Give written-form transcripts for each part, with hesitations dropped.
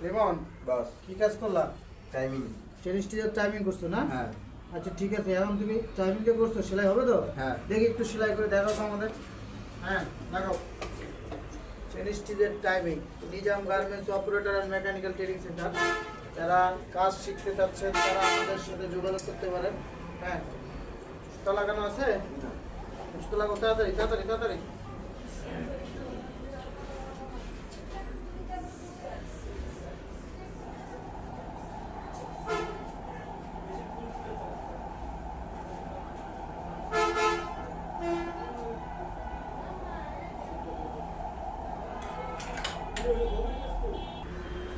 রিমন বস কি কাজ করলা? টাইমিং। চেন স্টিচের টাইমিং করছো না? হ্যাঁ আচ্ছা ঠিক আছে, এখন তুমি টাইমিং দিয়ে করছো, সেলাই হবে তো? হ্যাঁ। দেখি একটু সেলাই করে দেখাও তো আমাদের। হ্যাঁ দেখাও। চেন স্টিচের timing, Nizam garments operator and mechanical training centre. যারা কাজ শিখতে চাচ্ছেন তারা আমাদের সাথে যোগাযোগ করতে পারেন। হ্যাঁ, সুতো লাগানো আছে? সুতো লাগাও, তাড়াতাড়ি তাড়াতাড়ি তাড়াতাড়ি।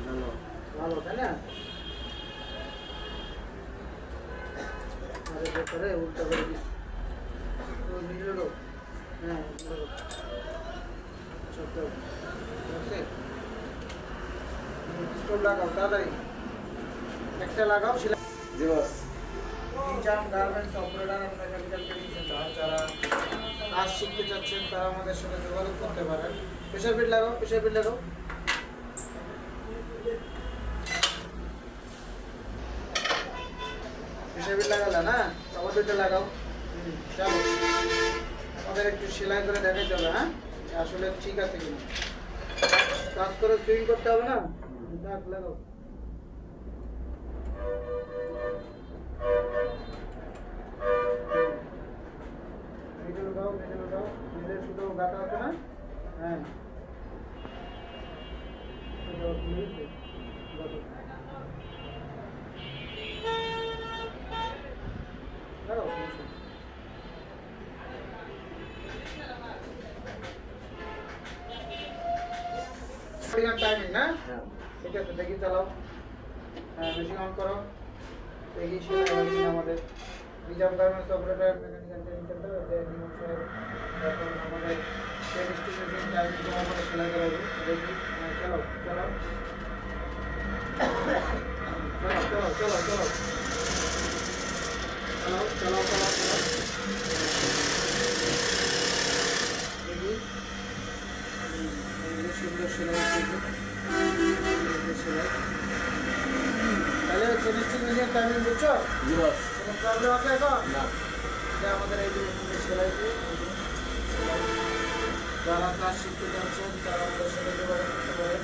ভালো। ভালো তাই না? আরে ভেতরে উল্টা করে দিস। ও মিললো। হ্যাঁ মিললো। ছোট আছে। স্টোভ লাগাও তাড়াতাড়ি। একটা লাগাও সেলাই। জি boss. Nizam garments operator and mechanical training centre. যারা কাজ শিখতে চাচ্ছেন তারা আমাদের সাথে যোগাযোগ করতে পারেন। প্রেসার বিট লাগাও, প্রেসার বিট লাগাও। প্রেসার বিট লাগালা না? আবার দুইটা লাগাও। চলো, আমাদের একটু সেলাই করে দেখাইতে হবে। হ্যাঁ, আসলে ঠিক আছে কিনা। কাজ করে সুইং করতে হবে না? দাগ লাগাও। মিডল দাও, মিডল দাও। মিডল শুধু গাটা আছে না? হ্যাঁ, এটা খুলে দিতে। লাগাও। লাগাও। টাইমিং না? হ্যাঁ ঠিক আছে, দেখি চালাও। হ্যাঁ, মেশিন অন করো। দেখি সেলাই হয় কিনা আমাদের। Nizam garments operator mechanical training centre, Nizam সাহেব। এখন আমাদের চেন স্টিচের যে টাইমিং আমাদের সেলাই করা হবে। দেখি। হ্যাঁ, চালাও চালাও চালাও চালাও চালাও চালাও চালাও চালাও চালাও। দেখি। সুন্দর সেলাই হচ্ছে। সেলাই তাহলে চেন স্টিচের টাইমিং বুঝছো? জি বস। কোনো প্রবলেম আছে এখন? না। এটা আমাদের এই যে সেলাই। যারা কাজ শিখতে যাচ্ছেন তারা আমাদের সাথে যোগাযোগ করতে পারেন।